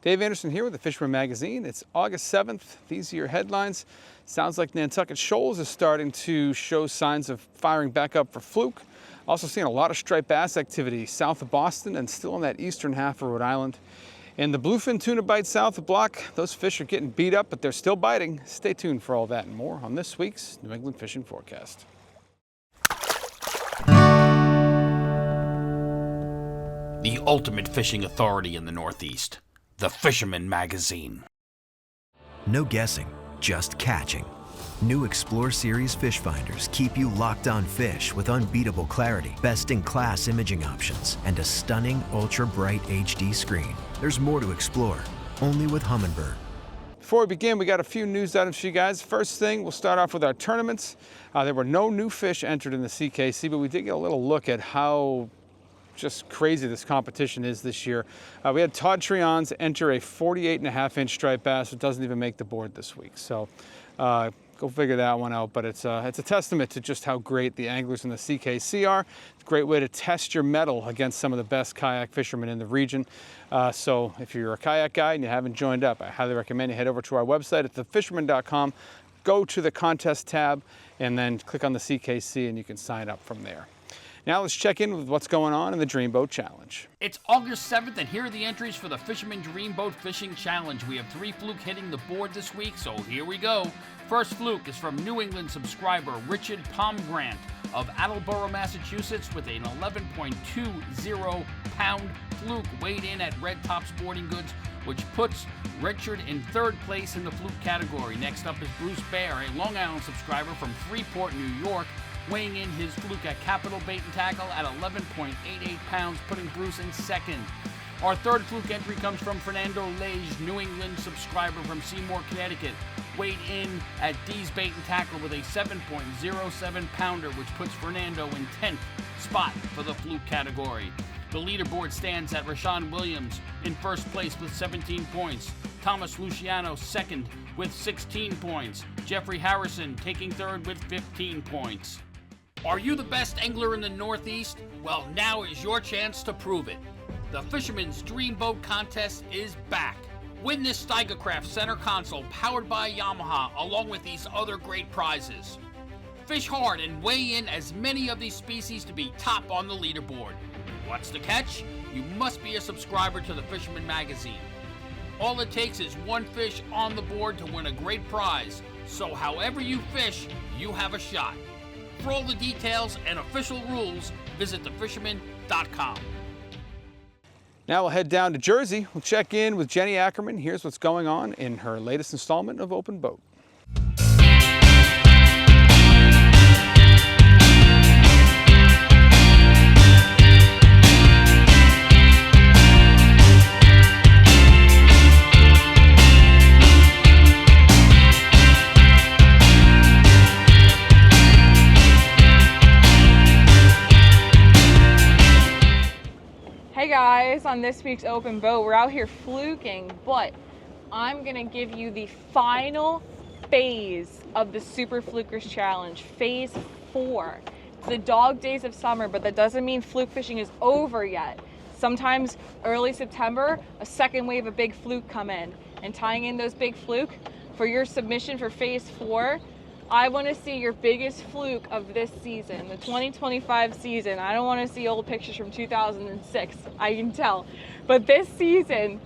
Dave Anderson here with the Fisherman magazine. It's August 7th. These are your headlines. Sounds like Nantucket Shoals is starting to show signs of firing back up for fluke. Also seeing a lot of striped bass activity south of Boston and still in that eastern half of Rhode Island. And the bluefin tuna bite south of Block, those fish are getting beat up, but they're still biting. Stay tuned for all that and more on this week's New England Fishing Forecast. The ultimate fishing authority in the Northeast. The Fisherman magazine. No guessing, just catching. New Explore Series fish finders keep you locked on fish with unbeatable clarity, best-in-class imaging options, and a stunning ultra-bright HD screen. There's more to explore, only with Humminbird. Before we begin, we got a few news items for you guys. First thing, we'll start off with our tournaments. There were no new fish entered in the CKC, but we did get a little look at how just crazy this competition is this year. We had Todd Treonze enter a 48.5-inch striped bass. It doesn't even make the board this week. So go figure that one out. But it's a testament to just how great the anglers in the CKC are. It's a great way to test your mettle against some of the best kayak fishermen in the region. So if you're a kayak guy and you haven't joined up, I highly recommend you head over to our website at thefisherman.com, go to the contest tab, and then click on the CKC and you can sign up from there. Now let's check in with what's going on in the Dreamboat Challenge. It's August 7th, and here are the entries for the Fisherman Dreamboat Fishing Challenge. We have 3 fluke hitting the board this week, so here we go. First fluke is from New England subscriber Richard Pomgrant of Attleboro, Massachusetts, with an 11.20 pound fluke weighed in at Red Top Sporting Goods, which puts Richard in 3rd place in the fluke category. Next up is Bruce Bear, a Long Island subscriber from Freeport, New York, weighing in his fluke at Capital Bait and Tackle at 11.88 pounds, putting Bruce in 2nd. Our 3rd fluke entry comes from Fernando Lage, New England subscriber from Seymour, Connecticut, weighed in at D's Bait and Tackle with a 7.07 pounder, which puts Fernando in 10th spot for the fluke category. The leaderboard stands at Rashawn Williams in 1st place with 17 points, Thomas Luciano 2nd with 16 points, Jeffrey Harrison taking 3rd with 15 points. Are you the best angler in the Northeast? Well, now is your chance to prove it. The Fisherman's Dreamboat Contest is back. Win this Steigercraft center console powered by Yamaha along with these other great prizes. Fish hard and weigh in as many of these species to be top on the leaderboard. What's the catch? You must be a subscriber to the Fisherman magazine. All it takes is 1 fish on the board to win a great prize. So however you fish, you have a shot. For all the details and official rules, visit thefisherman.com. Now we'll head down to Jersey. We'll check in with Jenni Ackerman. Here's what's going on in her latest installment of Open Boat. Hey guys, on this week's Open Boat, we're out here fluking, but I'm gonna give you the final phase of the Super Flukers Challenge, phase 4. It's the dog days of summer, but that doesn't mean fluke fishing is over yet. Sometimes early September, a second wave of big fluke come in, and tying in those big fluke for your submission for phase 4, I want to see your biggest fluke of this season, the 2025 season. I don't want to see old pictures from 2006, I can tell. But this season,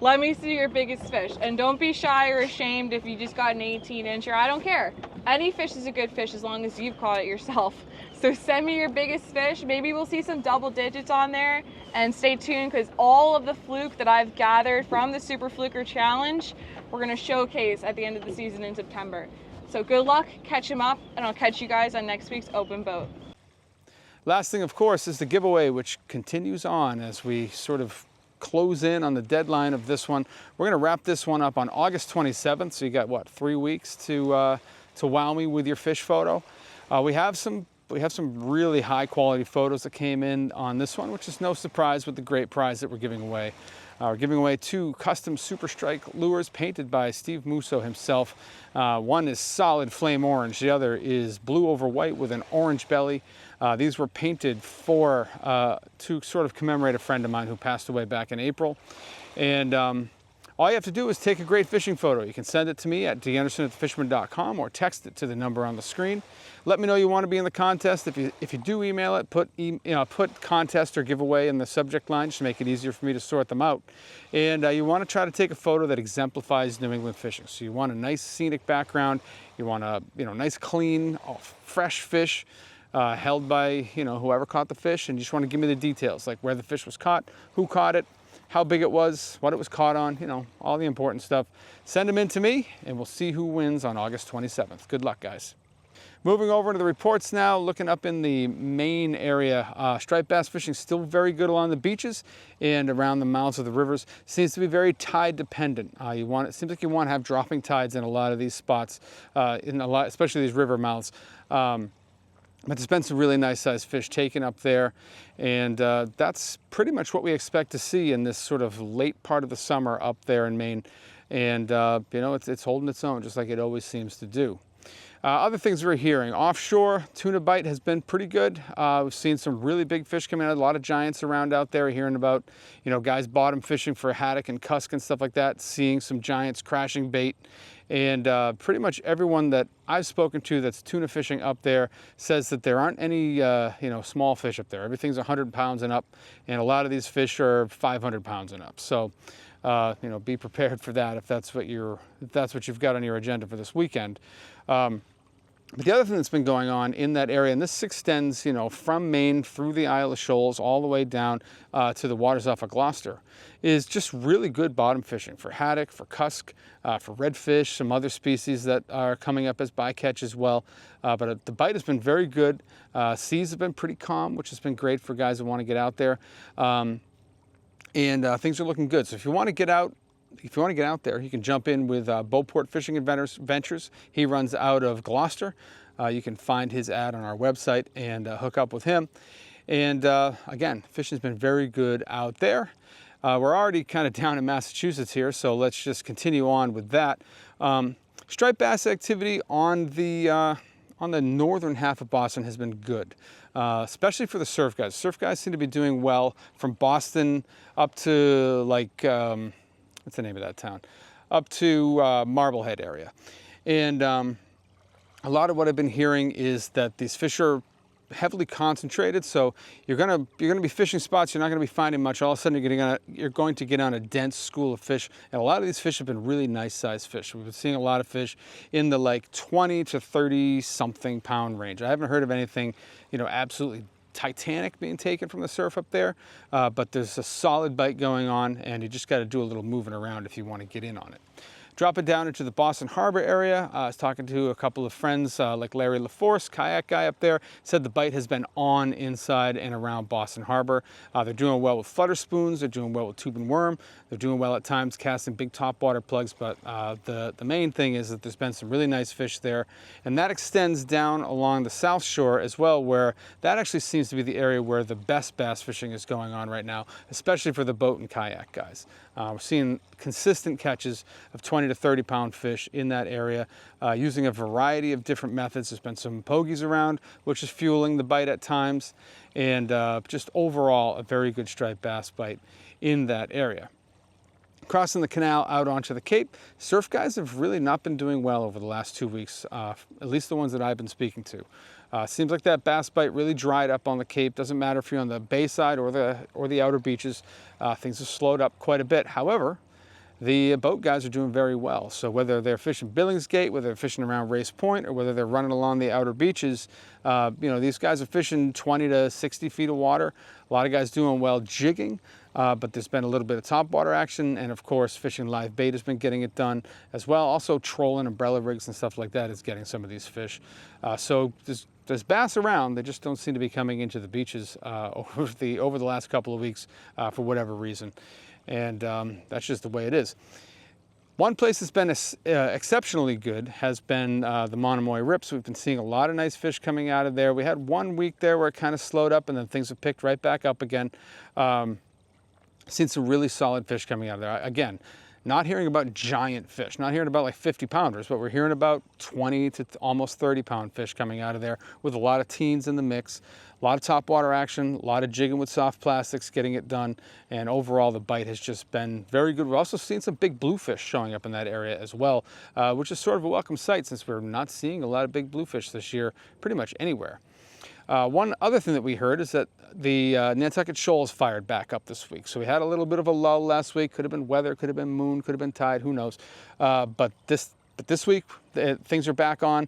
let me see your biggest fish. And don't be shy or ashamed if you just got an 18-incher. I don't care. Any fish is a good fish as long as you've caught it yourself. So send me your biggest fish. Maybe we'll see some double digits on there. And stay tuned, because all of the fluke that I've gathered from the Super Fluker Challenge, we're going to showcase at the end of the season in September. So good luck, catch them up, and I'll catch you guys on next week's Open Boat. Last thing, of course, is the giveaway, which continues on as we sort of close in on the deadline of this one. We're going to wrap this one up on August 27th, so you got, what, 3 weeks to wow me with your fish photo. We have some really high quality photos that came in on this one, which is no surprise with the great prize that we're giving away. We're giving away 2 custom Super Strike lures painted by Steve Musso himself. One is solid flame orange, the other is blue over white with an orange belly. These were painted to sort of commemorate a friend of mine who passed away back in April. And all you have to do is take a great fishing photo. You can send it to me at danderson@thefisherman.com or text it to the number on the screen. Let me know you want to be in the contest. If you do email it, put contest or giveaway in the subject line just to make it easier for me to sort them out. And you want to try to take a photo that exemplifies New England fishing. So you want a nice scenic background. You want a nice clean, fresh fish held by whoever caught the fish, and you just want to give me the details like where the fish was caught, who caught it, how big it was, what it was caught on, all the important stuff. Send them in to me, and we'll see who wins on August 27th. Good luck, guys. Moving over to the reports now, looking up in the Maine area. Striped bass fishing still very good along the beaches and around the mouths of the rivers. Seems to be very tide dependent. It seems like you want to have dropping tides in a lot of these spots, especially these river mouths. But there's been some really nice sized fish taken up there, and that's pretty much what we expect to see in this sort of late part of the summer up there in Maine. And it's holding its own just like it always seems to do. Other things we're hearing, offshore tuna bite has been pretty good. We've seen some really big fish coming out, a lot of giants around out there. We're hearing about guys bottom fishing for haddock and cusk and stuff like that, seeing some giants crashing bait. And pretty much everyone that I've spoken to that's tuna fishing up there says that there aren't any small fish up there. Everything's 100 pounds and up, and a lot of these fish are 500 pounds and up. So be prepared for that if that's what you've got on your agenda for this weekend. But the other thing that's been going on in that area, and this extends, from Maine through the Isle of Shoals all the way down to the waters off of Gloucester, is just really good bottom fishing for haddock, for cusk, for redfish, some other species that are coming up as bycatch as well. But the bite has been very good. Seas have been pretty calm, which has been great for guys who want to get out there. And things are looking good. So if you want to get out there, you can jump in with Beauport Fishing Ventures. He runs out of Gloucester. You can find his ad on our website and hook up with him. And again, fishing's been very good out there. We're already kind of down in Massachusetts here, so let's just continue on with that. Striped bass activity on the northern half of Boston has been good, especially for the surf guys. Surf guys seem to be doing well from Boston up to what's the name of that town? Up to Marblehead area. And a lot of what I've been hearing is that these fish are heavily concentrated, so you're gonna be fishing spots you're not gonna be finding much. All of a sudden you're going to get on a dense school of fish, and a lot of these fish have been really nice sized fish. We've been seeing a lot of fish in the 20 to 30 something pound range. I haven't heard of anything absolutely titanic being taken from the surf up there, but there's a solid bite going on, and you just got to do a little moving around if you want to get in on it. Dropping down into the Boston Harbor area, I was talking to a couple of friends like Larry LaForce, kayak guy up there, said the bite has been on inside and around Boston Harbor. They're doing well with flutter spoons, they're doing well with tube and worm, they're doing well at times casting big topwater plugs, but the main thing is that there's been some really nice fish there, and that extends down along the south shore as well, where that actually seems to be the area where the best bass fishing is going on right now, especially for the boat and kayak guys. We're seeing consistent catches of 20 to 30 pound fish in that area using a variety of different methods. There's been some pogies around, which is fueling the bite at times, and just overall a very good striped bass bite in that area. Crossing the canal out onto the Cape, surf guys have really not been doing well over the last 2 weeks, at least the ones that I've been speaking to. Seems like that bass bite really dried up on the Cape. Doesn't matter if you're on the bay side or the outer beaches. Things have slowed up quite a bit. However, the boat guys are doing very well. So whether they're fishing Billingsgate, whether they're fishing around Race Point, or whether they're running along the outer beaches, these guys are fishing 20 to 60 feet of water. A lot of guys doing well jigging. But there's been a little bit of topwater action, and of course fishing live bait has been getting it done as well. Also trolling, umbrella rigs and stuff like that is getting some of these fish. So there's bass around, they just don't seem to be coming into the beaches over the last couple of weeks for whatever reason. And that's just the way it is. One place that's been exceptionally good has been the Monomoy Rips. We've been seeing a lot of nice fish coming out of there. We had 1 week there where it kind of slowed up, and then things have picked right back up again. Seen some really solid fish coming out of there. Again, not hearing about giant fish, not hearing about like 50 pounders, but we're hearing about 20 to almost 30 pound fish coming out of there with a lot of teens in the mix, a lot of topwater action, a lot of jigging with soft plastics, getting it done. And overall, the bite has just been very good. We're also seeing some big bluefish showing up in that area as well, which is sort of a welcome sight since we're not seeing a lot of big bluefish this year pretty much anywhere. One other thing that we heard is that the Nantucket shoals fired back up this week. So we had a little bit of a lull last week. Could have been weather, could have been moon, could have been tide, who knows. But this week, things are back on.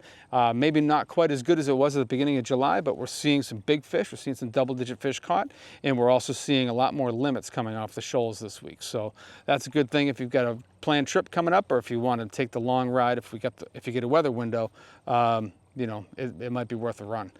Maybe not quite as good as it was at the beginning of July, but we're seeing some big fish. We're seeing some double-digit fish caught, and we're also seeing a lot more limits coming off the shoals this week. So that's a good thing if you've got a planned trip coming up, or if you want to take the long ride. If you get a weather window, you know, it might be worth a run.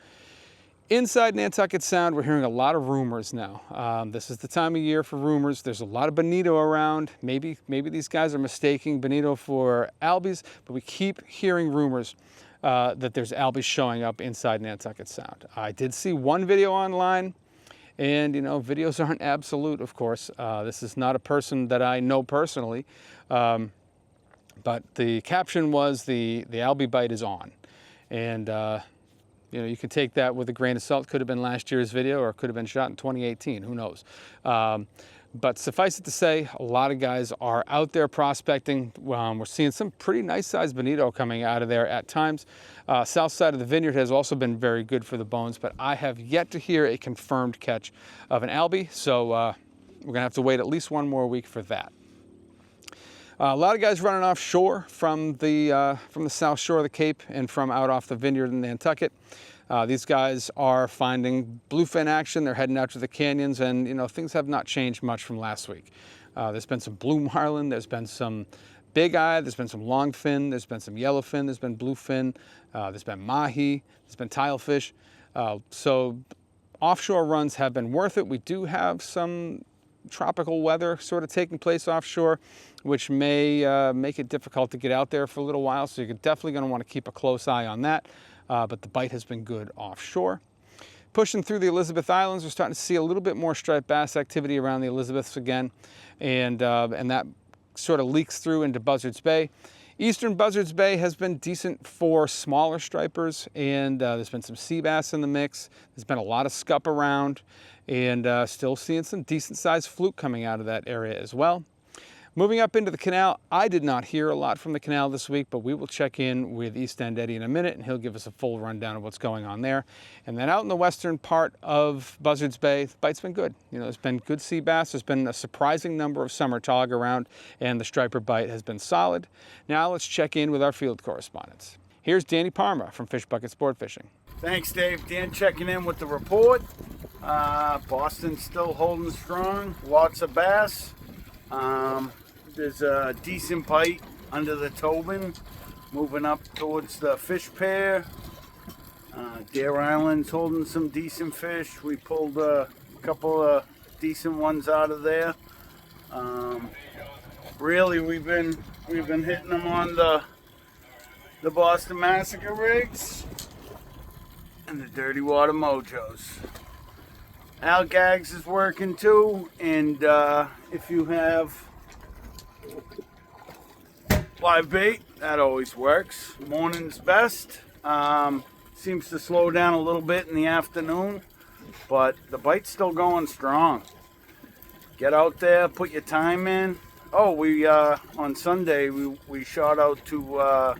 Inside Nantucket Sound, we're hearing a lot of rumors now. This is the time of year for rumors. There's a lot of bonito around. Maybe these guys are mistaking bonito for albies, but we keep hearing rumors that there's albies showing up inside Nantucket Sound. I did see one video online, and you know, videos aren't absolute, of course. This is not a person that I know personally, but the caption was the albie bite is on, and you know, you can take that with a grain of salt. Could have been last year's video, or it could have been shot in 2018. Who knows? But suffice it to say, a lot of guys are out there prospecting. We're seeing some pretty nice sized bonito coming out of there at times. South side of the Vineyard has also been very good for the bones, but I have yet to hear a confirmed catch of an albie. So we're gonna have to wait at least one more week for that. A lot of guys running offshore from the south shore of the Cape and from out off the Vineyard in Nantucket. These guys are finding bluefin action. They're heading out to the canyons, and you know, things have not changed much from last week. There's been some blue marlin, there's been some big eye, there's been some longfin, there's been some yellowfin, there's been bluefin, there's been mahi, there's been tilefish. So offshore runs have been worth it. We do have some tropical weather sort of taking place offshore, which may make it difficult to get out there for a little while. So you're definitely going to want to keep a close eye on that. But the bite has been good offshore. Pushing through the Elizabeth Islands, we're starting to see a little bit more striped bass activity around the Elizabeths again, and that sort of leaks through into Buzzards Bay. Eastern Buzzards Bay has been decent for smaller stripers, and there's been some sea bass in the mix. There's been a lot of scup around, and still seeing some decent sized fluke coming out of that area as well. Moving up into the canal, I did not hear a lot from the canal this week, but we will check in with East End Eddie in a minute, and he'll give us a full rundown of what's going on there. And then out in the western part of Buzzards Bay, the bite's been good. You know, there's been good sea bass. There's been a surprising number of summer tog around, and the striper bite has been solid. Now let's check in with our field correspondents. Here's Danny Parma from Fish Bucket Sport Fishing. Thanks, Dave. Dan checking in with the report. Boston's still holding strong. Lots of bass. There's a decent bite under the Tobin, moving up towards the fish pair. Dare Island's holding some decent fish. We pulled a couple of decent ones out of there. Really, we've been hitting them on the Boston Massacre rigs and the Dirty Water Mojos. Al Gags is working too, and if you have live bait, that always works. Morning's best. Seems to slow down a little bit in the afternoon, but the bite's still going strong. Get out there, put your time in. Oh, we on Sunday we shot out to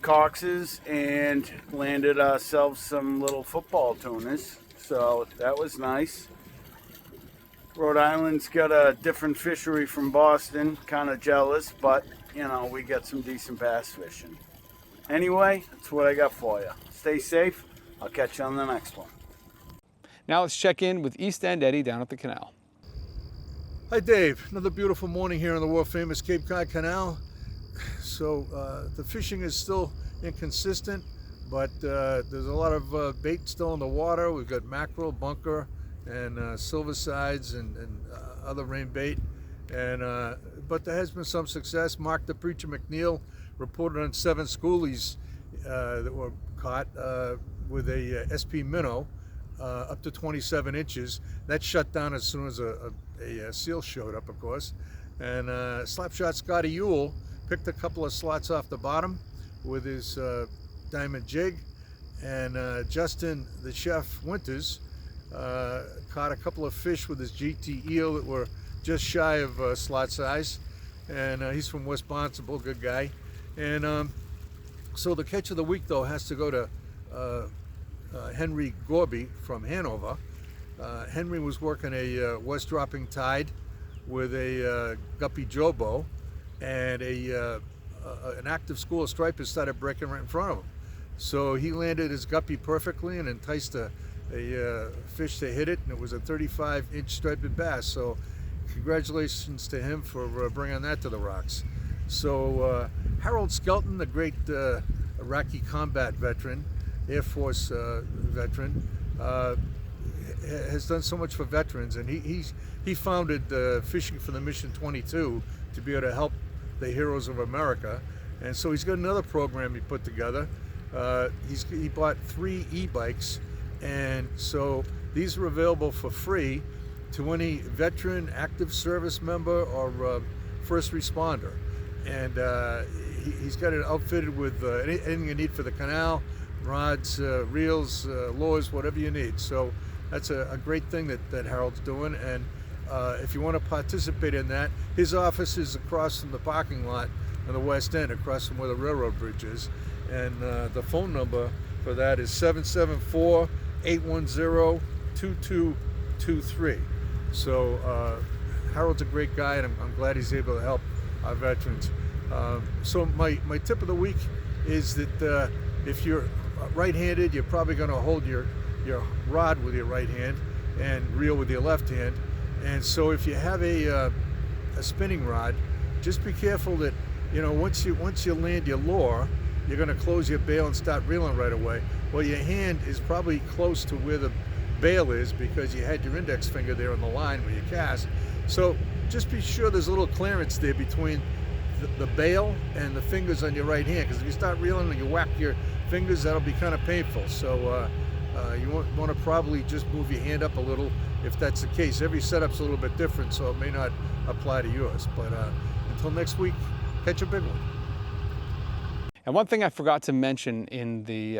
Cox's and landed ourselves some little football tunas, so that was nice. Rhode Island's got a different fishery from Boston, kind of jealous, but you know, we got some decent bass fishing. Anyway, that's what I got for you. Stay safe. I'll catch you on the next one. Now let's check in with East End Eddie down at the canal. Hi Dave, another beautiful morning here on the world famous Cape Cod Canal. So the fishing is still inconsistent, but there's a lot of bait still in the water. We've got mackerel, bunker, and silver sides and other rain bait, and but there has been some success. Mark the Preacher McNeil reported on 7 schoolies that were caught with a SP minnow. up to 27 inches. That shut down as soon as a seal showed up, of course. And Slapshot Scotty Ewell picked a couple of slots off the bottom with his diamond jig. And Justin, the chef, Winters, caught a couple of fish with his GT eel that were just shy of slot size. And he's from West Barnstable, good guy. And so the catch of the week, though, has to go to Henry Gorby from Hanover. Henry was working a west dropping tide with a guppy jobo, and an active school of stripers started breaking right in front of him. So he landed his guppy perfectly and enticed a fish to hit it, and it was a 35-inch striped bass. So congratulations to him for bringing that to the rocks. So Harold Skelton, the great Iraqi combat veteran, Air Force veteran, has done so much for veterans, and he founded Fishing for the Mission 22 to be able to help the heroes of America. And so he's got another program he put together. He bought 3 e-bikes, and so these are available for free to any veteran, active service member, or first responder. And he's got it outfitted with anything you need for the canal, rods, reels, lures, whatever you need. So that's a great thing that Harold's doing. And if you want to participate in that, his office is across from the parking lot on the west end, across from where the railroad bridge is. And the phone number for that is 774-810-2223. So Harold's a great guy, and I'm glad he's able to help our veterans. So my tip of the week is that if you're right-handed, you're probably going to hold your rod with your right hand and reel with your left hand. And so if you have a spinning rod, just be careful that, you know, once you land your lure, you're going to close your bail and start reeling right away. Well, your hand is probably close to where the bail is because you had your index finger there on the line when you cast. So just be sure there's a little clearance there between the bail and the fingers on your right hand, because if you start reeling and you whack your fingers, that'll be kind of painful. So you want to probably just move your hand up a little if that's the case. Every setup's a little bit different, so it may not apply to yours. But until next week, catch a big one. And one thing I forgot to mention in the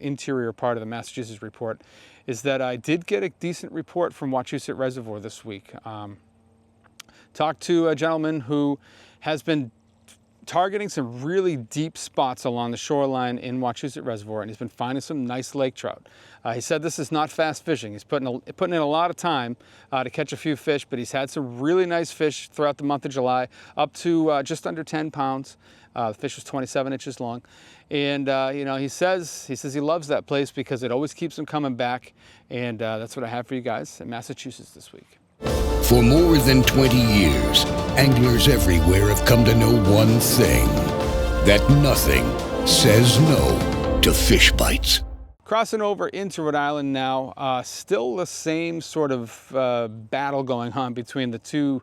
interior part of the Massachusetts report is that I did get a decent report from Wachusett Reservoir this week. Talked to a gentleman who has been targeting some really deep spots along the shoreline in Wachusett Reservoir, and he's been finding some nice lake trout. He said this is not fast fishing. He's putting in a lot of time to catch a few fish, but he's had some really nice fish throughout the month of July, up to just under 10 pounds. The fish was 27 inches long. And you know, he says he loves that place because it always keeps him coming back. And that's what I have for you guys in Massachusetts this week. For more than 20 years, anglers everywhere have come to know one thing, that nothing says no to fish bites. Crossing over into Rhode Island now, still the same sort of battle going on between the two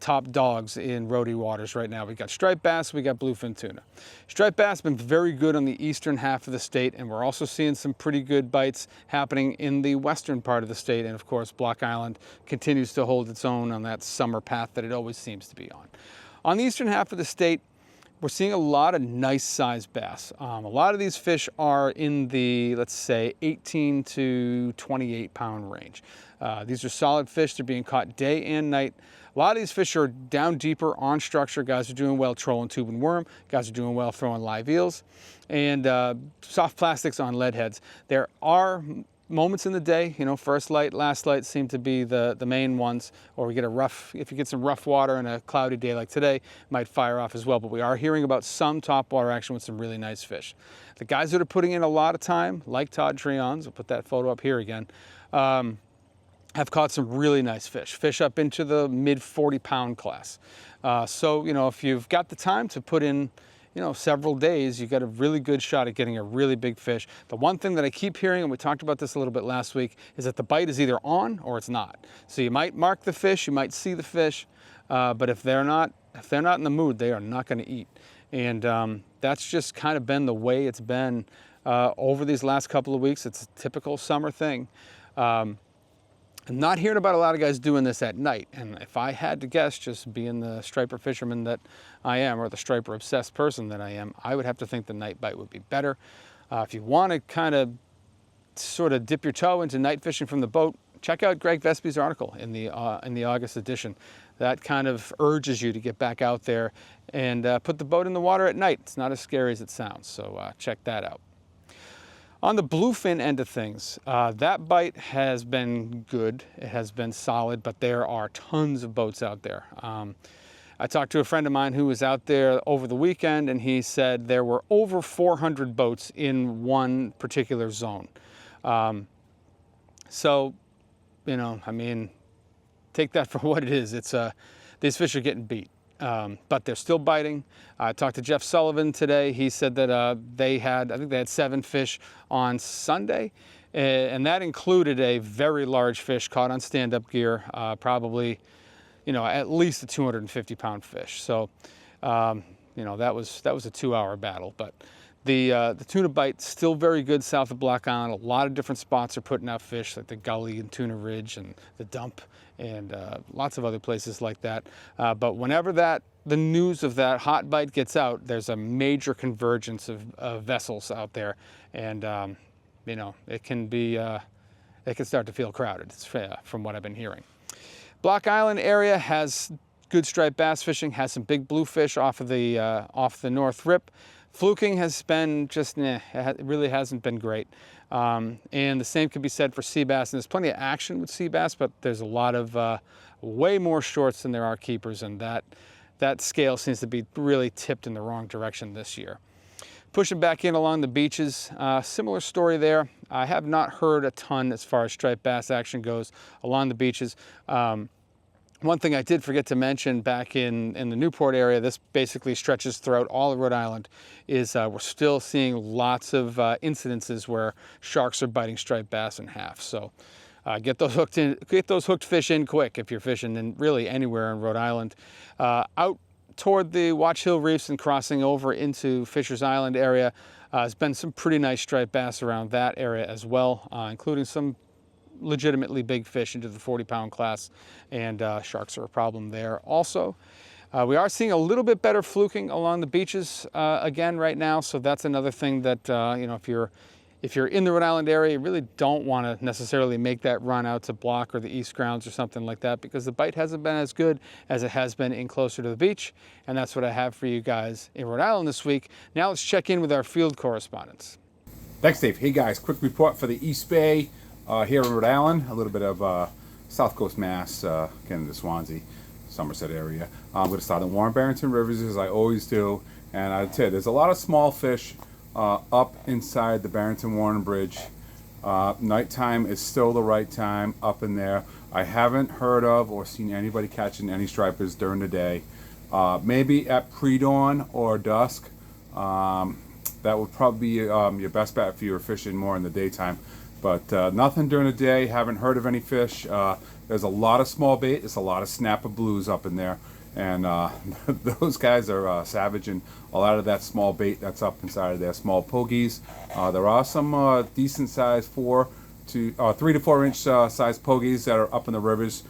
top dogs in Rhody waters right now. We got striped bass, we got bluefin tuna. Striped bass have been very good on the eastern half of the state, and we're also seeing some pretty good bites happening in the western part of the state. And of course, Block Island continues to hold its own on that summer path that it always seems to be on. On the eastern half of the state, we're seeing a lot of nice sized bass. A lot of these fish are in the, let's say, 18 to 28 pound range. These are solid fish. They're being caught day and night. A lot of these fish are down deeper on structure. Guys are doing well trolling tube and worm. Guys are doing well throwing live eels. And soft plastics on lead heads. There are moments in the day, you know, first light, last light seem to be the main ones, or we get if you get some rough water and a cloudy day like today, it might fire off as well. But we are hearing about some top water action with some really nice fish. The guys that are putting in a lot of time, like Todd Treonze, I'll put that photo up here again, have caught some really nice fish up into the mid 40 pound class. So, you know, if you've got the time to put in, you know, several days, you got a really good shot at getting a really big fish. The one thing that I keep hearing, and we talked about this a little bit last week, is that the bite is either on or it's not. So you might mark the fish, you might see the fish, but if they're not in the mood, they are not going to eat. And that's just kind of been the way it's been over these last couple of weeks. It's a typical summer thing. I'm not hearing about a lot of guys doing this at night. And if I had to guess, just being the striper fisherman that I am, or the striper obsessed person that I am, I would have to think the night bite would be better. If you want to kind of sort of dip your toe into night fishing from the boat, check out Greg Vespe's article in the August edition. That kind of urges you to get back out there and put the boat in the water at night. It's not as scary as it sounds, so check that out. On the bluefin end of things, that bite has been good. It has been solid, but there are tons of boats out there. I talked to a friend of mine who was out there over the weekend, and he said there were over 400 boats in one particular zone. So, you know, I mean, take that for what it is. It's these fish are getting beat, but they're still biting. I talked to Jeff Sullivan today. He said that I think they had 7 fish on Sunday, and that included a very large fish caught on stand-up gear, probably, you know, at least a 250-pound fish. So, you know, that was a 2-hour battle, but. The tuna bite still very good south of Block Island. A lot of different spots are putting out fish, like the Gully and Tuna Ridge and the Dump, and lots of other places like that. But whenever the news of that hot bite gets out, there's a major convergence of vessels out there, and you know, it can start to feel crowded, from what I've been hearing. Block Island area has good striped bass fishing, has some big bluefish off the North Rip. Fluking has been just, it really hasn't been great. And the same could be said for sea bass. And there's plenty of action with sea bass, but there's a lot of way more shorts than there are keepers, and that scale seems to be really tipped in the wrong direction this year. Pushing back in along the beaches, similar story there. I have not heard a ton as far as striped bass action goes along the beaches. One thing I did forget to mention back in the Newport area, this basically stretches throughout all of Rhode Island, is we're still seeing lots of incidences where sharks are biting striped bass in half. So get those hooked fish in quick if you're fishing in really anywhere in Rhode Island. Out toward the Watch Hill Reefs and crossing over into Fisher's Island area, there's been some pretty nice striped bass around that area as well, including some legitimately big fish into the 40-pound class, and sharks are a problem there also. We are seeing a little bit better fluking along the beaches again right now, so that's another thing that you know, if you're in the Rhode Island area, you really don't want to necessarily make that run out to Block or the East Grounds or something like that, because the bite hasn't been as good as it has been in closer to the beach, and that's what I have for you guys in Rhode Island this week. Now let's check in with our field correspondents. Thanks, Dave. Hey guys, quick report for the East Bay. Here in Rhode Island, a little bit of South Coast Mass, again the Swansea, Somerset area. I'm going to start on Warren Barrington Rivers as I always do, and I'd say there's a lot of small fish up inside the Barrington Warren Bridge. Nighttime is still the right time up in there. I haven't heard of or seen anybody catching any stripers during the day. Maybe at pre-dawn or dusk. That would probably be your best bet if you were fishing more in the daytime. But nothing during the day. Haven't heard of any fish. There's a lot of small bait. There's a lot of snapper blues up in there, and those guys are savaging a lot of that small bait that's up inside of there. Small pogies. There are some decent size 3 to 4 inch size pogies that are up in the rivers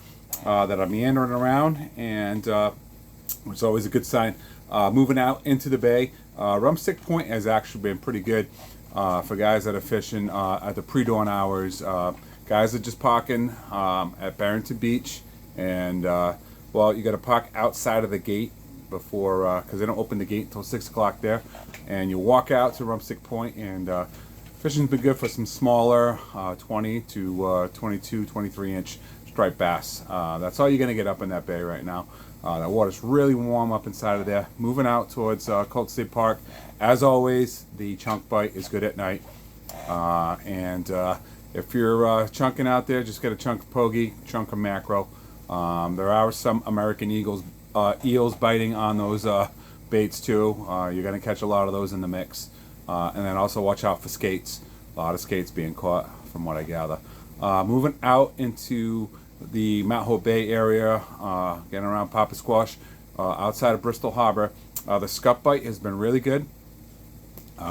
that are meandering around, and which is always a good sign. Moving out into the bay, Rumstick Point has actually been pretty good. For guys that are fishing at the pre-dawn hours. Guys are just parking at Barrington Beach, and well, you got to park outside of the gate before, because they don't open the gate until 6 o'clock there, and you walk out to Rumstick Point, and fishing's been good for some smaller 20 to 22, 23 inch striped bass. That's all you're going to get up in that bay right now. That water's really warm up inside of there. Moving out towards Colt State Park. As always, the chunk bite is good at night. And if you're chunking out there, just get a chunk of pogie, chunk of mackerel. There are some American eels biting on those baits too. You're going to catch a lot of those in the mix. And then also watch out for skates. A lot of skates being caught from what I gather. Moving out into the Mount Hope Bay area, getting around Papa Squash, outside of Bristol Harbor. The scup bite has been really good.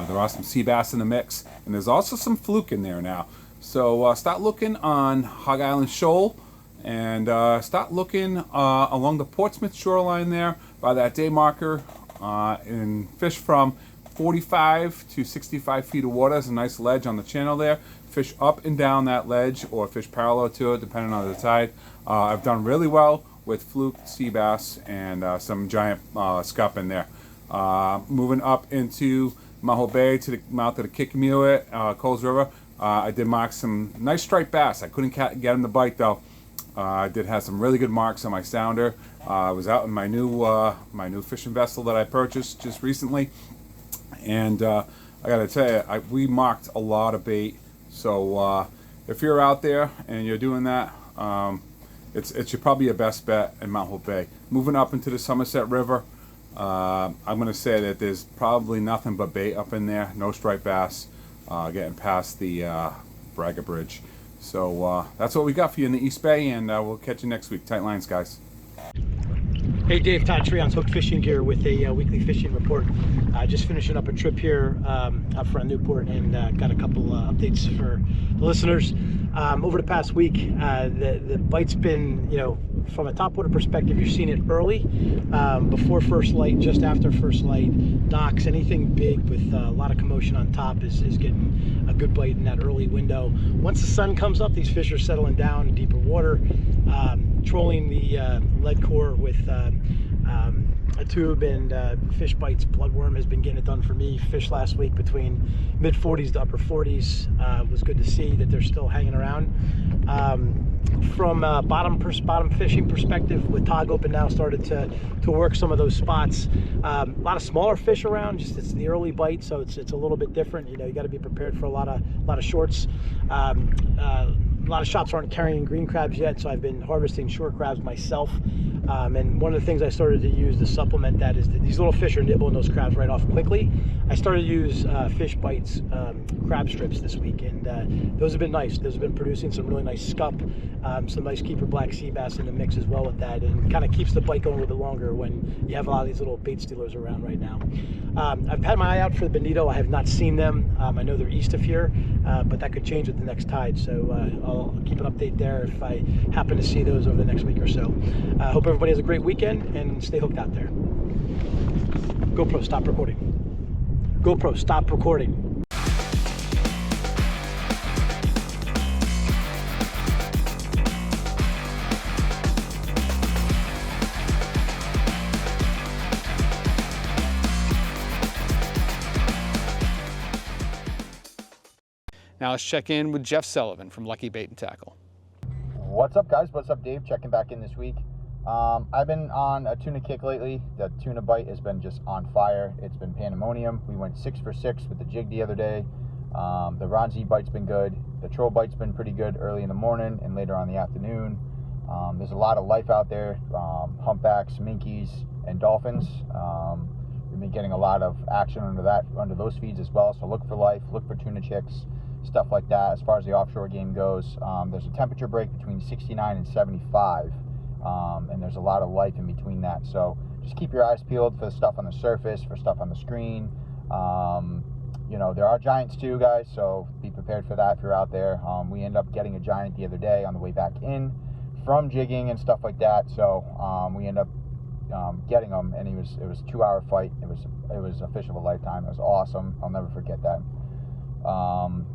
There are some sea bass in the mix, and there's also some fluke in there now. So start looking on Hog Island Shoal, and start looking along the Portsmouth shoreline there by that day marker, and fish from 45 to 65 feet of water. There's a nice ledge on the channel there. Fish up and down that ledge or fish parallel to it, depending on the tide. I've done really well with fluke, sea bass, and some giant scup in there. Moving up into Maho Bay to the mouth of the Kickamuit, Coles River, I did mark some nice striped bass. I couldn't get them to bite though. I did have some really good marks on my sounder. I was out in my new fishing vessel that I purchased just recently, and I gotta tell you, we marked a lot of bait. So if you're out there and you're doing that, it's probably your best bet in Mount Hope Bay. Moving up into the Somerset River, I'm going to say that there's probably nothing but bait up in there. No striped bass getting past the Braga Bridge. So that's what we got for you in the East Bay, and we'll catch you next week. Tight lines, guys. Hey Dave, Todd, Treonze, Hooked Fishing Gear with a weekly fishing report. Just finishing up a trip here up front Newport, and got a couple updates for the listeners. Over the past week, the bite's been, from a topwater perspective, you're seeing it early, before first light, just after first light. Docks, anything big with a lot of commotion on top is getting a good bite in that early window. Once the sun comes up, these fish are settling down in deeper water. Trolling the lead core with a tube and fish bites. Bloodworm has been getting it done for me. Fish last week between mid 40s to upper 40s. Was good to see that they're still hanging around. From a bottom fishing perspective, with Todd open now, started to work some of those spots. A lot of smaller fish around. Just it's the early bite, so it's a little bit different. You got to be prepared for a lot of shorts. A lot of shops aren't carrying green crabs yet, so I've been harvesting short crabs myself. And one of the things I started to use to supplement that is that these little fish are nibbling those crabs right off quickly. I started to use Fish Bites crab strips this week, and those have been nice. Those have been producing some really nice scup, some nice keeper black sea bass in the mix as well with that, and kind of keeps the bite going a little bit longer when you have a lot of these little bait stealers around right now. I've had my eye out for the bonito. I have not seen them. I know they're east of here, but that could change with the next tide, so I'll keep an update there if I happen to see those over the next week or so. Hope everybody has a great weekend and stay hooked out there. GoPro, stop recording. GoPro, stop recording. Now let's check in with Jeff Sullivan from Lucky Bait and Tackle. What's up, guys? What's up, Dave? Checking back in this week. I've been on a tuna kick lately. The tuna bite has been just on fire. It's been pandemonium. We went 6 for 6 with the jig the other day. The Treonze bite's been good. The troll bite's been pretty good early in the morning and later on in the afternoon. There's a lot of life out there, humpbacks, minkies, and dolphins. We've been getting a lot of action under those feeds as well. So look for life, look for tuna chicks, stuff like that. As far as the offshore game goes, there's a temperature break between 69 and 75, and there's a lot of life in between that. So just keep your eyes peeled for the stuff on the surface, for stuff on the screen. There are giants too, guys, so be prepared for that if you're out there. We ended up getting a giant the other day on the way back in from jigging and stuff like that. So we ended up getting him, and it was a 2-hour fight. It was a fish of a lifetime. It was awesome. I'll never forget that.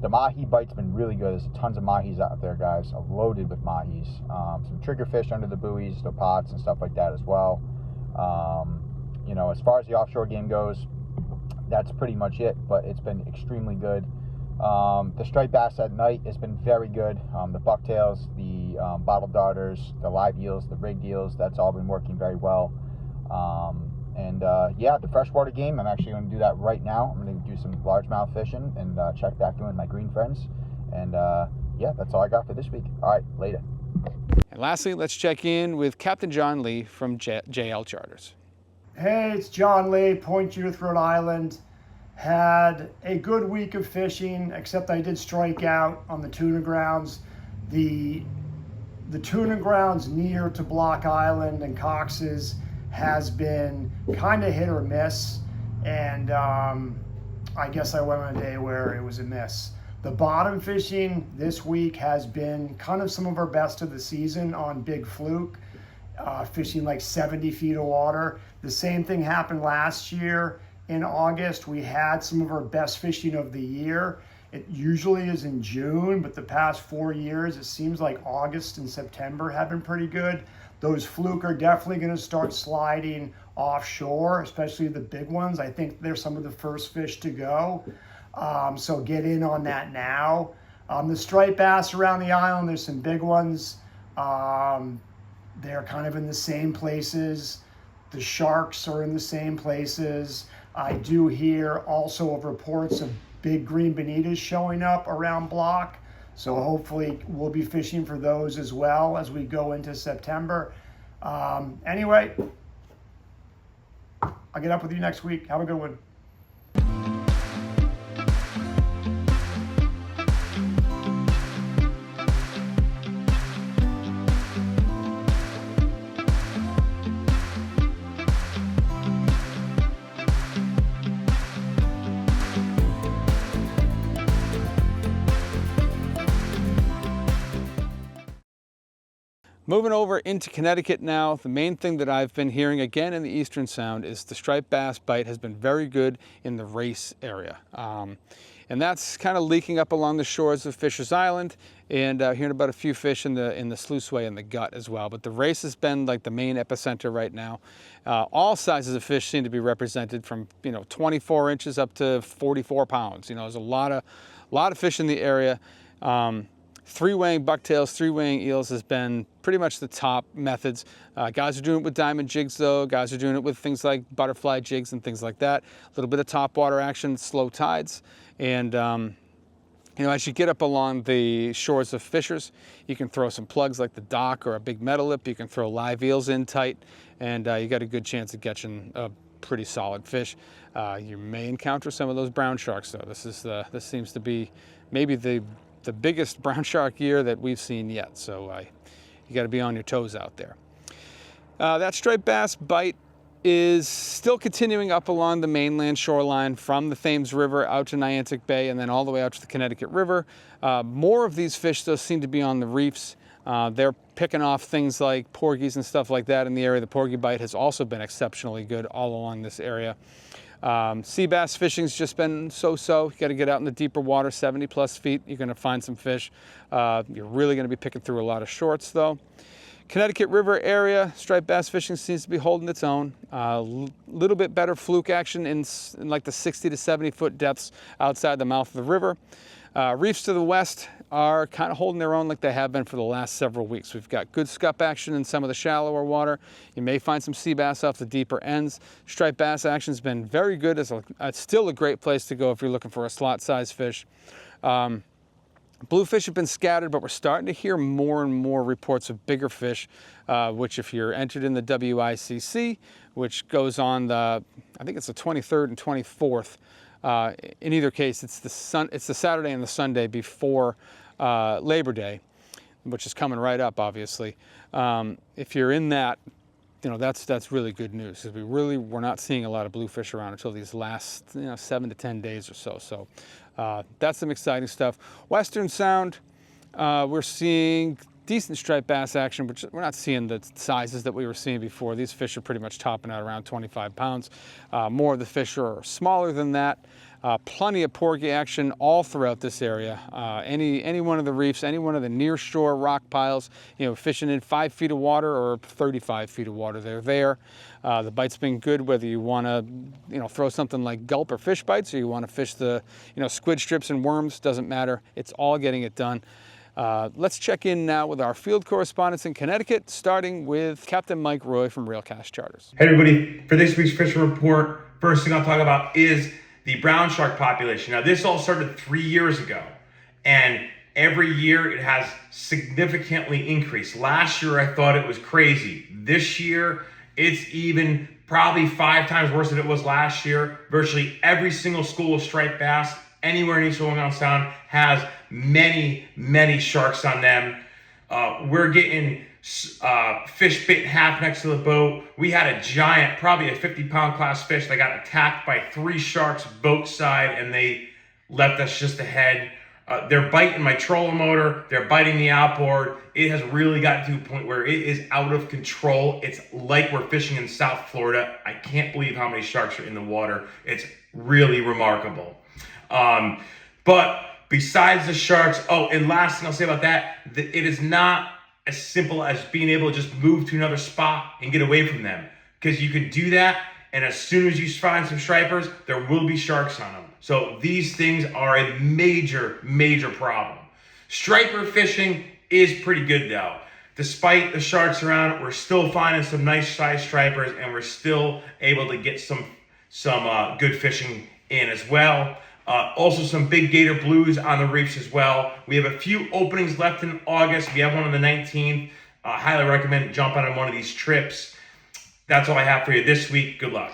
The mahi bite's been really good. There's tons of mahis out there, guys. Loaded with mahis. Some triggerfish under the buoys, the pots and stuff like that as well. As far as the offshore game goes, that's pretty much it, but it's been extremely good. The striped bass at night has been very good. The bucktails, the bottle darters, the live eels, the rigged eels, that's all been working very well. The freshwater game, I'm actually going to do that right now. I'm going to do some largemouth fishing and check back in with my green friends. And that's all I got for this week. All right, later. And lastly, let's check in with Captain John Lee from JL Charters. Hey, it's John Lee, Point Youth, Rhode Island. Had a good week of fishing, except I did strike out on the tuna grounds. The tuna grounds near to Block Island and Cox's has been kind of hit or miss, and I guess I went on a day where it was a miss. The bottom fishing this week has been kind of some of our best of the season on big fluke, fishing like 70 feet of water. The same thing happened last year in August. We had some of our best fishing of the year. It usually is in June, but the past 4 years, it seems like August and September have been pretty good. Those fluke are definitely going to start sliding offshore, especially the big ones. I think they're some of the first fish to go. So get in on that now. The striped bass around the island, there's some big ones. They're kind of in the same places. The sharks are in the same places. I do hear also of reports of big green bonitas showing up around Block. So hopefully we'll be fishing for those as well as we go into September. Anyway, I'll get up with you next week. Have a good one. Moving over into Connecticut now, the main thing that I've been hearing again in the Eastern Sound is the striped bass bite has been very good in the Race area. And that's kind of leaking up along the shores of Fisher's Island, and hearing about a few fish in the sluiceway and the gut as well. But the Race has been like the main epicenter right now. All sizes of fish seem to be represented from 24 inches up to 44 pounds. There's a lot of fish in the area. Three-weighing bucktails, three-weighing eels has been pretty much the top methods. Guys are doing it with diamond jigs though. Guys are doing it with things like butterfly jigs and things like that. A little bit of top water action, slow tides. And as you get up along the shores of Fishers, you can throw some plugs like the dock or a big metal lip. You can throw live eels in tight, and you got a good chance of catching a pretty solid fish. You may encounter some of those brown sharks though. This seems to be maybe the biggest brown shark year that we've seen yet. So you got to be on your toes out there. That striped bass bite is still continuing up along the mainland shoreline from the Thames River out to Nantucket Bay and then all the way out to the Connecticut River. More of these fish though seem to be on the reefs. They're picking off things like porgies and stuff like that in the area. The porgy bite has also been exceptionally good all along this area. Sea bass fishing's just been so-so. You got to get out in the deeper water, 70 plus feet. You're going to find some fish. You're really going to be picking through a lot of shorts though. Connecticut River area, striped bass fishing seems to be holding its own. Little bit better fluke action in like the 60 to 70 foot depths outside the mouth of the river. Reefs to the west are kind of holding their own like they have been for the last several weeks. We've got good scup action in some of the shallower water. You may find some sea bass off the deeper ends. Striped bass action has been very good. It's still a great place to go if you're looking for a slot size fish. Bluefish have been scattered, but we're starting to hear more and more reports of bigger fish, which if you're entered in the WICC, which goes on I think it's the 23rd and 24th, in either case, it's the Saturday and the Sunday before Labor Day, which is coming right up, obviously. If you're in that, that's really good news because we're not seeing a lot of bluefish around until these last 7 to 10 days or so. So that's some exciting stuff. Western Sound, we're seeing decent striped bass action, but we're not seeing the sizes that we were seeing before. These fish are pretty much topping out around 25 pounds. More of the fish are smaller than that. Plenty of porgy action all throughout this area. Any one of the reefs, any one of the near shore rock piles, fishing in 5 feet of water or 35 feet of water, they're there. The bite's been good whether you want to throw something like gulp or fish bites, or you want to fish the squid strips and worms, doesn't matter. It's all getting it done. Let's check in now with our field correspondents in Connecticut, starting with Captain Mike Roy from Railcast Charters. Hey everybody, for this week's fishing report, first thing I'll talk about is the brown shark population. Now this all started 3 years ago, and every year it has significantly increased. Last year I thought it was crazy. This year it's even probably 5 times worse than it was last year. Virtually every single school of striped bass anywhere in East Sullivan Sound has many sharks on them. We're getting fish bit in half next to the boat. We had a giant, probably a 50-pound class fish that got attacked by 3 sharks boat side, and they left us just ahead. They're biting my trolling motor. They're biting the outboard. It has really gotten to a point where it is out of control. It's like we're fishing in South Florida. I can't believe how many sharks are in the water. It's really remarkable. But besides the sharks, and last thing I'll say about that, it is not as simple as being able to just move to another spot and get away from them. Because you can do that, and as soon as you find some stripers, there will be sharks on them. So these things are a major, major problem. Striper fishing is pretty good though. Despite the sharks around, we're still finding some nice size stripers, and we're still able to get some good fishing in as well. Also some big gator blues on the reefs as well. We have a few openings left in August. We have one on the 19th. Highly recommend jumping on one of these trips. That's all I have for you this week. Good luck.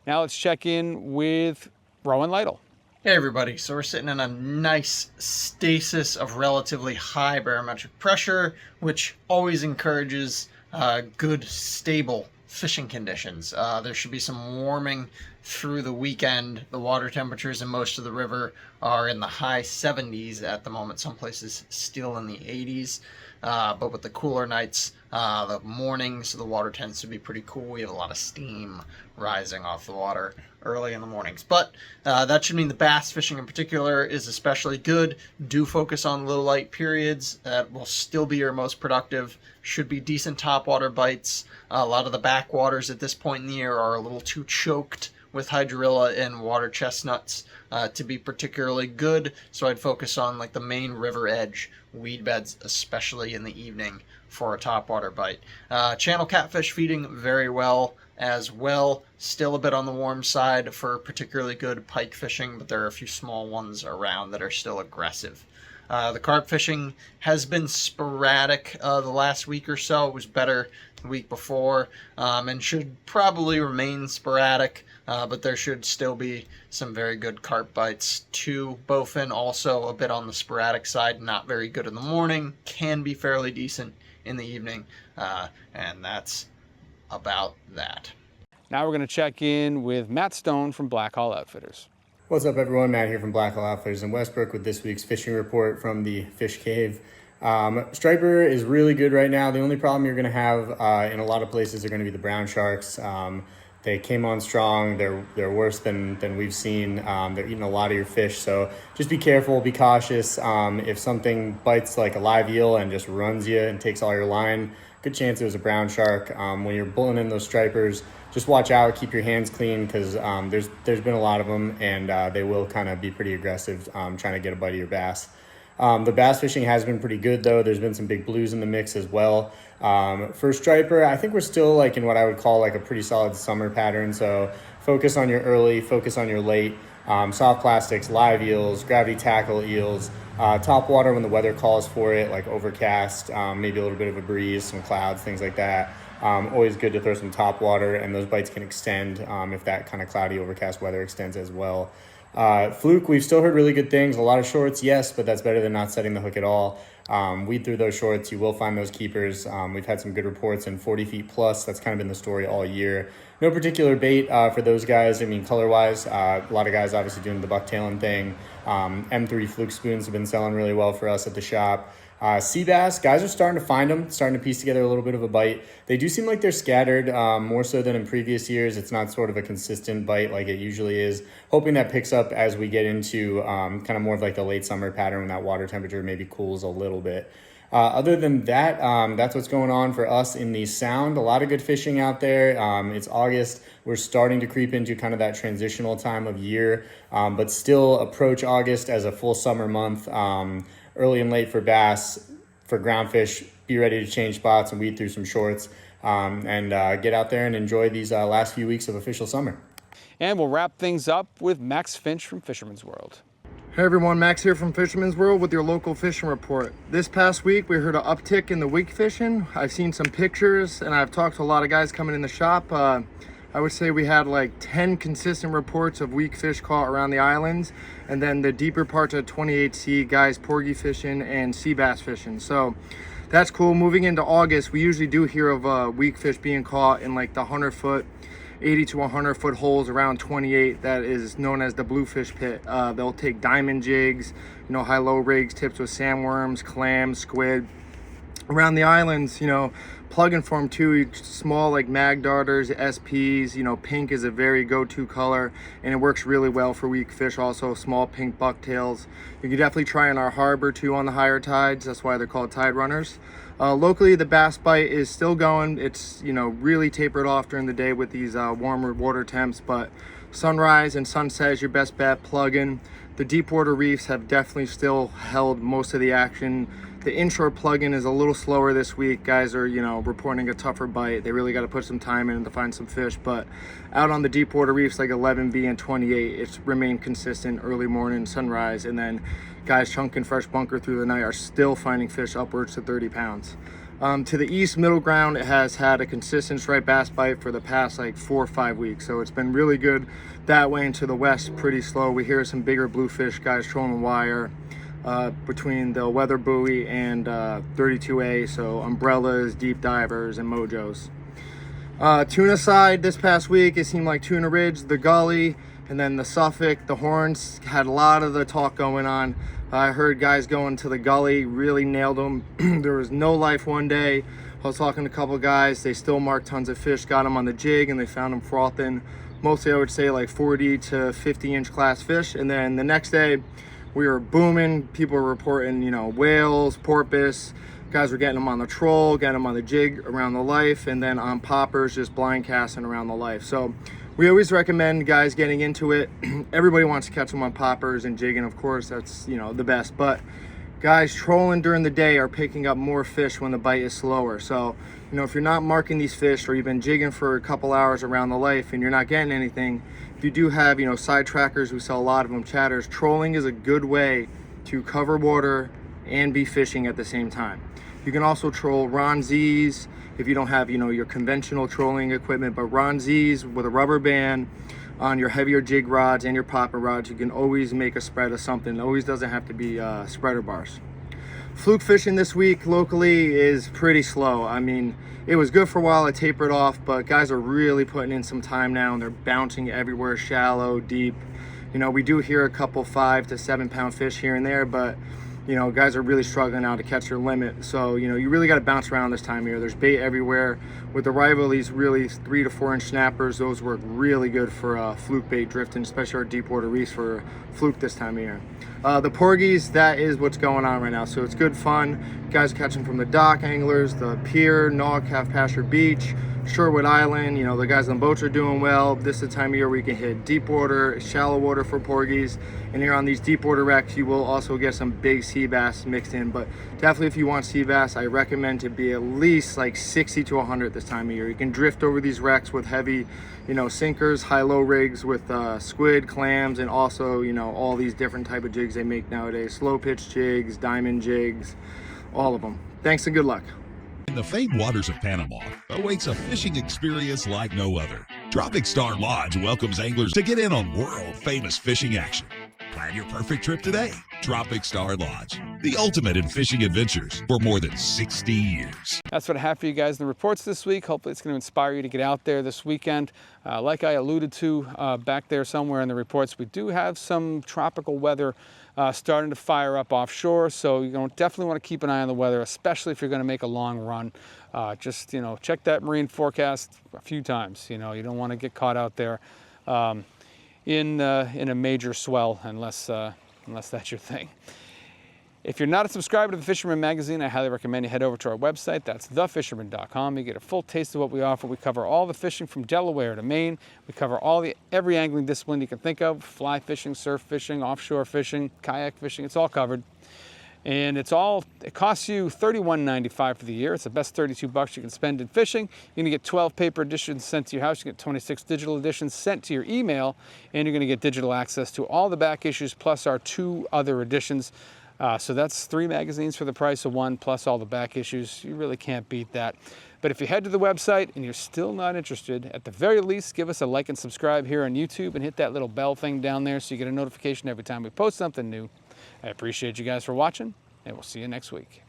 Now let's check in with Rowan Lytle. Hey everybody, so we're sitting in a nice stasis of relatively high barometric pressure, which always encourages good, stable fishing conditions. There should be some warming through the weekend. The water temperatures in most of the river are in the high 70s at the moment, some places still in the 80s. But with the cooler nights, the mornings, the water tends to be pretty cool. We have a lot of steam rising off the water early in the mornings. But that should mean the bass fishing in particular is especially good. Do focus on low light periods. That will still be your most productive. Should be decent topwater bites. A lot of the backwaters at this point in the year are a little too choked with hydrilla and water chestnuts to be particularly good. So I'd focus on like the Maine river edge weed beds, especially in the evening for a topwater bite. Channel catfish feeding very well as well. Still a bit on the warm side for particularly good pike fishing, but there are a few small ones around that are still aggressive. The carp fishing has been sporadic the last week or so. It was better the week before and should probably remain sporadic, but there should still be some very good carp bites too. Bowfin also a bit on the sporadic side, not very good in the morning, can be fairly decent in the evening, and that's about that. Now we're going to check in with Matt Stone from Black Hall Outfitters. What's up everyone, Matt here from Black Hall Outfitters in Westbrook with this week's fishing report from the Fish Cave. Striper is really good right now. The only problem you're going to have in a lot of places are going to be the brown sharks. They came on strong. They're worse than we've seen. They're eating a lot of your fish, so just be careful, be cautious. If something bites like a live eel and just runs you and takes all your line, good chance it was a brown shark. When you're pulling in those stripers, just watch out, keep your hands clean, because there's been a lot of them, and they will kind of be pretty aggressive trying to get a bite of your bass. The bass fishing has been pretty good though. There's been some big blues in the mix as well. For striper, I think we're still like in what I would call like a pretty solid summer pattern. So focus on your early, focus on your late. Soft plastics, live eels, gravity tackle eels, top water when the weather calls for it, like overcast, maybe a little bit of a breeze, some clouds, things like that. Always good to throw some top water, and those bites can extend if that kind of cloudy overcast weather extends as well. Fluke, we've still heard really good things. A lot of shorts, yes, but that's better than not setting the hook at all. Weed through those shorts, you will find those keepers. We've had some good reports in 40 feet plus. That's kind of been the story all year. No particular bait for those guys. I mean, color-wise, a lot of guys obviously doing the bucktailing thing. M3 Fluke spoons have been selling really well for us at the shop. Sea bass, guys are starting to find them, starting to piece together a little bit of a bite. They do seem like they're scattered more so than in previous years. It's not sort of a consistent bite like it usually is. Hoping that picks up as we get into kind of more of like the late summer pattern when that water temperature maybe cools a little bit. Other than that, that's what's going on for us in the Sound. A lot of good fishing out there. It's August. We're starting to creep into kind of that transitional time of year, but still approach August as a full summer month. Early and late for bass, for groundfish, be ready to change spots and weed through some shorts. and get out there and enjoy these last few weeks of official summer. And we'll wrap things up with Max Finch from Fisherman's World. Hey everyone, Max here from Fisherman's World with your local fishing report. This past week we heard an uptick in the week fishing. I've seen some pictures and I've talked to a lot of guys coming in the shop. I would say we had like 10 consistent reports of weak fish caught around the islands, and then the deeper parts of 28C, guys porgy fishing and sea bass fishing. So that's cool. Moving into August, we usually do hear of weak fish being caught in like the 100-foot, 80 to 100 foot holes around 28. That is known as the bluefish pit. They'll take diamond jigs, high-low rigs tipped with sandworms, clams, squid. Around the islands, plug and form too, small like mag darters, SPs, pink is a very go-to color and it works really well for weak fish. Also small pink bucktails. You can definitely try in our harbor too on the higher tides. That's why they're called tide runners. Locally, the bass bite is still going. It's really tapered off during the day with these warmer water temps, but sunrise and sunset is your best bet. Plug in. The deep water reefs have definitely still held most of the action. The inshore plug-in is a little slower this week. Guys are, reporting a tougher bite. They really got to put some time in to find some fish. But out on the deep water reefs like 11B and 28, it's remained consistent early morning, sunrise, and then guys chunking fresh bunker through the night are still finding fish upwards to 30 pounds. To the east, middle ground, it has had a consistent striped bass bite for the past like 4 or 5 weeks. So it's been really good that way. And to the west, pretty slow. We hear some bigger bluefish, guys trolling wire. Between the weather buoy and 32A, so umbrellas, deep divers, and mojos. Tuna side, this past week, it seemed like Tuna Ridge, the Gully, and then the Suffolk, the Horns had a lot of the talk going on. I heard guys going to the Gully, really nailed them. There was no life one day. I was talking to a couple guys, they still marked tons of fish, got them on the jig, and they found them frothing. Mostly, I would say, like 40 to 50-inch class fish. And then the next day, we were booming. People were reporting, whales, porpoise. Guys were getting them on the troll, getting them on the jig around the life, and then on poppers, just blind casting around the life. So we always recommend guys getting into it. Everybody wants to catch them on poppers and jigging, of course, that's, the best. But guys trolling during the day are picking up more fish when the bite is slower. So, if you're not marking these fish or you've been jigging for a couple hours around the life and you're not getting anything, if you do have, side trackers, we sell a lot of them, chatters, trolling is a good way to cover water and be fishing at the same time. You can also troll Ron Z's if you don't have, your conventional trolling equipment, but Ron Z's with a rubber band on your heavier jig rods and your popper rods, you can always make a spread of something. It always doesn't have to be spreader bars. Fluke fishing this week locally is pretty slow. I mean, it was good for a while, it tapered off, but guys are really putting in some time now and they're bouncing everywhere, shallow, deep. We do hear a couple 5 to 7 pound fish here and there, but guys are really struggling now to catch their limit. So, you really got to bounce around this time of year. There's bait everywhere. With the arrival of these really 3 to 4 inch snappers, those work really good for fluke bait drifting, especially our deep water reefs for fluke this time of year. The porgies, that is what's going on right now. So it's good fun. Guys catching from the dock, anglers, the pier, Norwalk, Half Pasture Beach, Sherwood Island. The guys on boats are doing well. This is the time of year where you can hit deep water, shallow water for porgies. And here on these deep water wrecks, you will also get some big sea bass mixed in. But definitely if you want sea bass, I recommend to be at least like 60 to 100 this time of year. You can drift over these wrecks with heavy, sinkers, high-low rigs with squid, clams, and also, all these different type of jigs they make nowadays. Slow pitch jigs, diamond jigs, all of them. Thanks and good luck. In the famed waters of Panama awaits a fishing experience like no other. Tropic Star Lodge welcomes anglers to get in on world-famous fishing action. Plan your perfect trip today. Tropic Star Lodge, the ultimate in fishing adventures for more than 60 years. That's what I have for you guys in the reports this week. Hopefully it's going to inspire you to get out there this weekend. Like I alluded to back there somewhere in the reports, we do have some tropical weather starting to fire up offshore, so definitely want to keep an eye on the weather, especially if you're going to make a long run. Just check that marine forecast a few times. You don't want to get caught out there in a major swell unless that's your thing. If you're not a subscriber to the Fisherman magazine, I highly recommend you head over to our website. That's thefisherman.com. You get a full taste of what we offer. We cover all the fishing from Delaware to Maine. We cover every angling discipline you can think of: fly fishing, surf fishing, offshore fishing, kayak fishing. It's all covered. And it costs you $31.95 for the year. It's the best $32 you can spend in fishing. You're gonna get 12 paper editions sent to your house. You get 26 digital editions sent to your email, and you're gonna get digital access to all the back issues plus our 2 other editions. So that's 3 magazines for the price of 1 plus all the back issues. You really can't beat that. But if you head to the website and you're still not interested, at the very least, give us a like and subscribe here on YouTube and hit that little bell thing down there so you get a notification every time we post something new. I appreciate you guys for watching, and we'll see you next week.